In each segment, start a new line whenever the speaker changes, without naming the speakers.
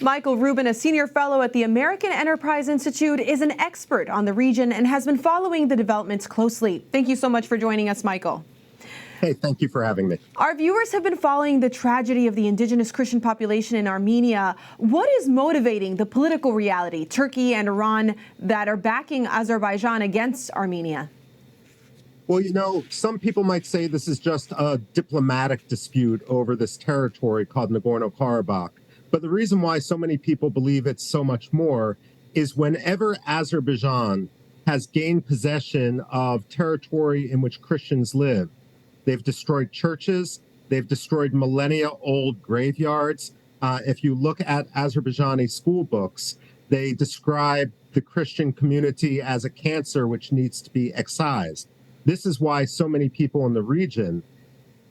Michael Rubin, a senior fellow at the American Enterprise Institute, is an expert on the region and has been following the developments closely. Thank you so much for joining us, Michael.
Hey, thank you for having me.
Our viewers have been following the tragedy of the indigenous Christian population in Armenia. What is motivating the political reality, Turkey and Iran, that are backing Azerbaijan against Armenia?
Well, some people might say this is just a diplomatic dispute over this territory called Nagorno-Karabakh. But the reason why so many people believe it's so much more is whenever Azerbaijan has gained possession of territory in which Christians live, they've destroyed churches, they've destroyed millennia-old graveyards. If you look at Azerbaijani school books, they describe the Christian community as a cancer which needs to be excised. This is why so many people in the region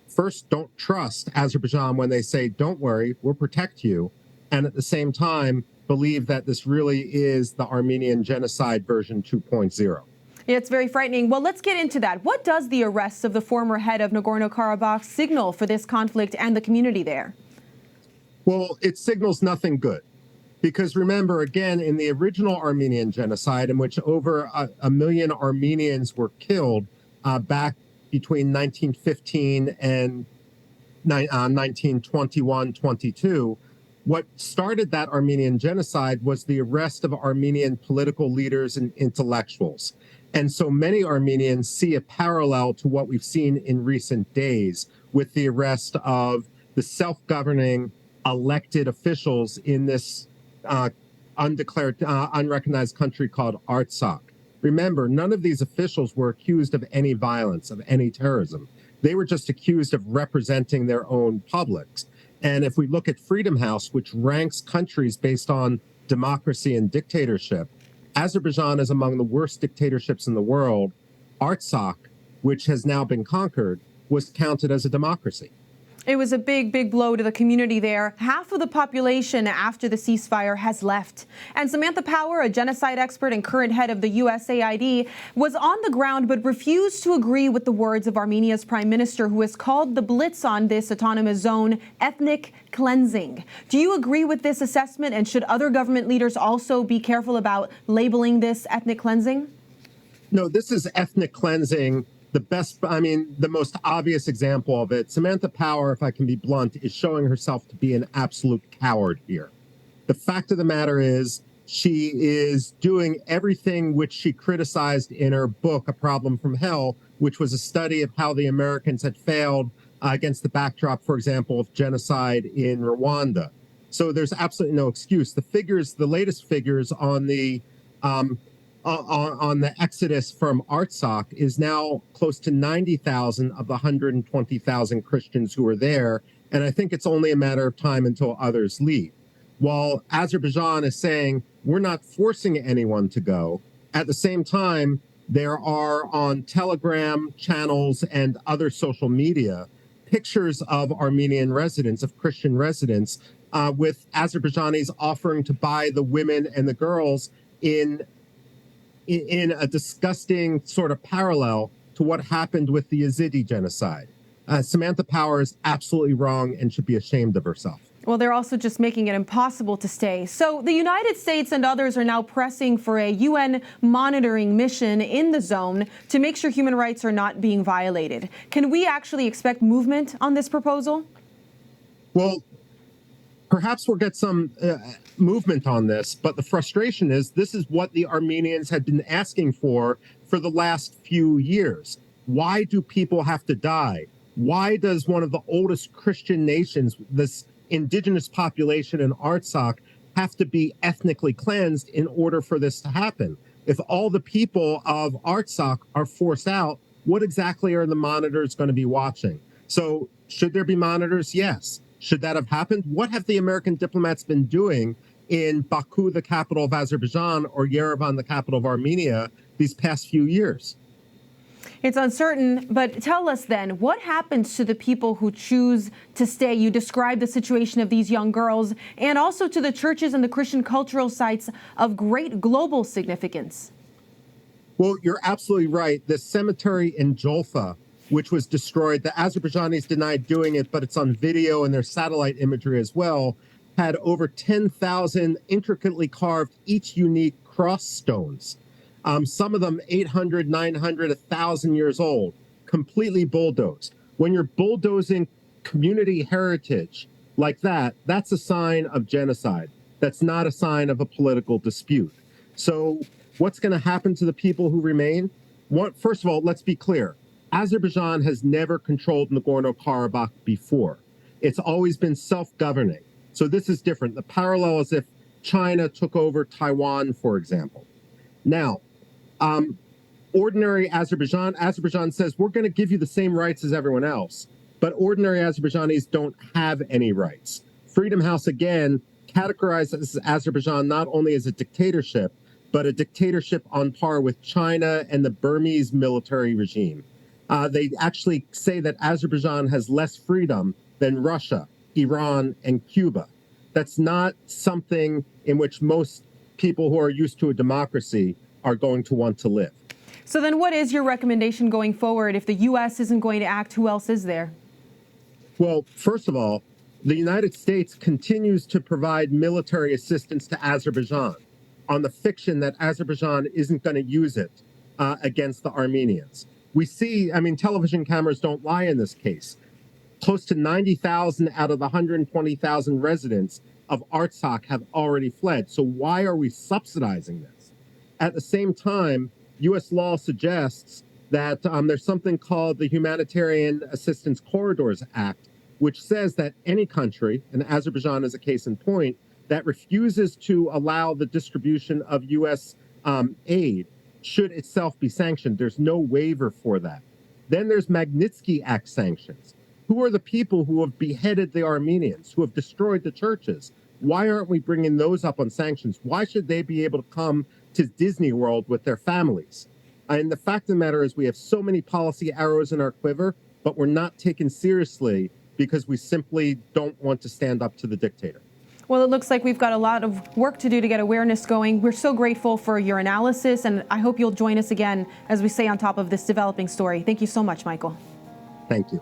first don't trust Azerbaijan when they say, don't worry, we'll protect you, and at the same time believe that this really is the Armenian genocide version 2.0.
It's very frightening. Well, let's get into that. What does the arrest of the former head of Nagorno-Karabakh signal for this conflict and the community there?
Well, it signals nothing good. Because remember, again, in the original Armenian genocide, in which over a million Armenians were killed back between 1915 and 1921-22, what started that Armenian genocide was the arrest of Armenian political leaders and intellectuals. And so many Armenians see a parallel to what we've seen in recent days with the arrest of the self-governing elected officials in this undeclared, unrecognized country called Artsakh. Remember, none of these officials were accused of any violence, of any terrorism. They were just accused of representing their own publics. And if we look at Freedom House, which ranks countries based on democracy and dictatorship, Azerbaijan is among the worst dictatorships in the world. Artsakh, which has now been conquered, was counted as a democracy.
It was a big, big blow to the community there. Half of the population after the ceasefire has left. And Samantha Power, a genocide expert and current head of the USAID, was on the ground but refused to agree with the words of Armenia's prime minister, who has called the blitz on this autonomous zone ethnic cleansing. Do you agree with this assessment? And should other government leaders also be careful about labeling this ethnic cleansing?
No, this is ethnic cleansing. The most obvious example of it, Samantha Power, if I can be blunt, is showing herself to be an absolute coward here. The fact of the matter is she is doing everything which she criticized in her book, A Problem from Hell, which was a study of how the Americans had failed against the backdrop, for example, of genocide in Rwanda. So there's absolutely no excuse. The latest figures on the exodus from Artsakh is now close to 90,000 of the 120,000 Christians who are there. And I think it's only a matter of time until others leave. While Azerbaijan is saying, we're not forcing anyone to go, at the same time, there are on Telegram channels and other social media pictures of Armenian residents, of Christian residents, with Azerbaijanis offering to buy the women and the girls in a disgusting sort of parallel to what happened with the Yazidi genocide. Samantha Power is absolutely wrong and should be ashamed of herself.
Well, they're also just making it impossible to stay. So the United States and others are now pressing for a UN monitoring mission in the zone to make sure human rights are not being violated. Can we actually expect movement on this proposal?
Well, perhaps we'll get some movement on this, but the frustration is this is what the Armenians had been asking for the last few years. Why do people have to die? Why does one of the oldest Christian nations, this indigenous population in Artsakh, have to be ethnically cleansed in order for this to happen? If all the people of Artsakh are forced out, what exactly are the monitors going to be watching? So should there be monitors? Yes. Should that have happened? What have the American diplomats been doing in Baku, the capital of Azerbaijan, or Yerevan, the capital of Armenia, these past few years?
It's uncertain, but tell us then, what happens to the people who choose to stay? You describe the situation of these young girls and also to the churches and the Christian cultural sites of great global significance.
Well, you're absolutely right. The cemetery in Jolfa, which was destroyed, the Azerbaijanis denied doing it, but it's on video and there's satellite imagery as well. had over 10,000 intricately carved, each unique cross stones. Some of them 800, 900, 1,000 years old, completely bulldozed. When you're bulldozing community heritage like that, that's a sign of genocide. That's not a sign of a political dispute. So what's going to happen to the people who remain? First of all, let's be clear. Azerbaijan has never controlled Nagorno-Karabakh before. It's always been self-governing. So this is different. The parallel is if China took over Taiwan, for example. Now, ordinary Azerbaijan says, we're going to give you the same rights as everyone else, but ordinary Azerbaijanis don't have any rights. Freedom House, again, categorizes Azerbaijan not only as a dictatorship, but a dictatorship on par with China and the Burmese military regime. They actually say that Azerbaijan has less freedom than Russia, Iran, and Cuba. That's not something in which most people who are used to a democracy are going to want to live.
So then what is your recommendation going forward? If the U.S. isn't going to act, who else is there?
Well, first of all, the United States continues to provide military assistance to Azerbaijan on the fiction that Azerbaijan isn't going to use it against the Armenians. We see, television cameras don't lie in this case. Close to 90,000 out of the 120,000 residents of Artsakh have already fled. So why are we subsidizing this? At the same time, U.S. law suggests that there's something called the Humanitarian Assistance Corridors Act, which says that any country, and Azerbaijan is a case in point, that refuses to allow the distribution of U.S. Aid should itself be sanctioned. There's no waiver for that. Then there's Magnitsky Act sanctions. Who are the people who have beheaded the Armenians, who have destroyed the churches? Why aren't we bringing those up on sanctions? Why should they be able to come to Disney World with their families? And the fact of the matter is we have so many policy arrows in our quiver, but we're not taken seriously because we simply don't want to stand up to the dictator.
Well, it looks like we've got a lot of work to do to get awareness going. We're so grateful for your analysis, and I hope you'll join us again as we stay on top of this developing story. Thank you so much, Michael.
Thank you.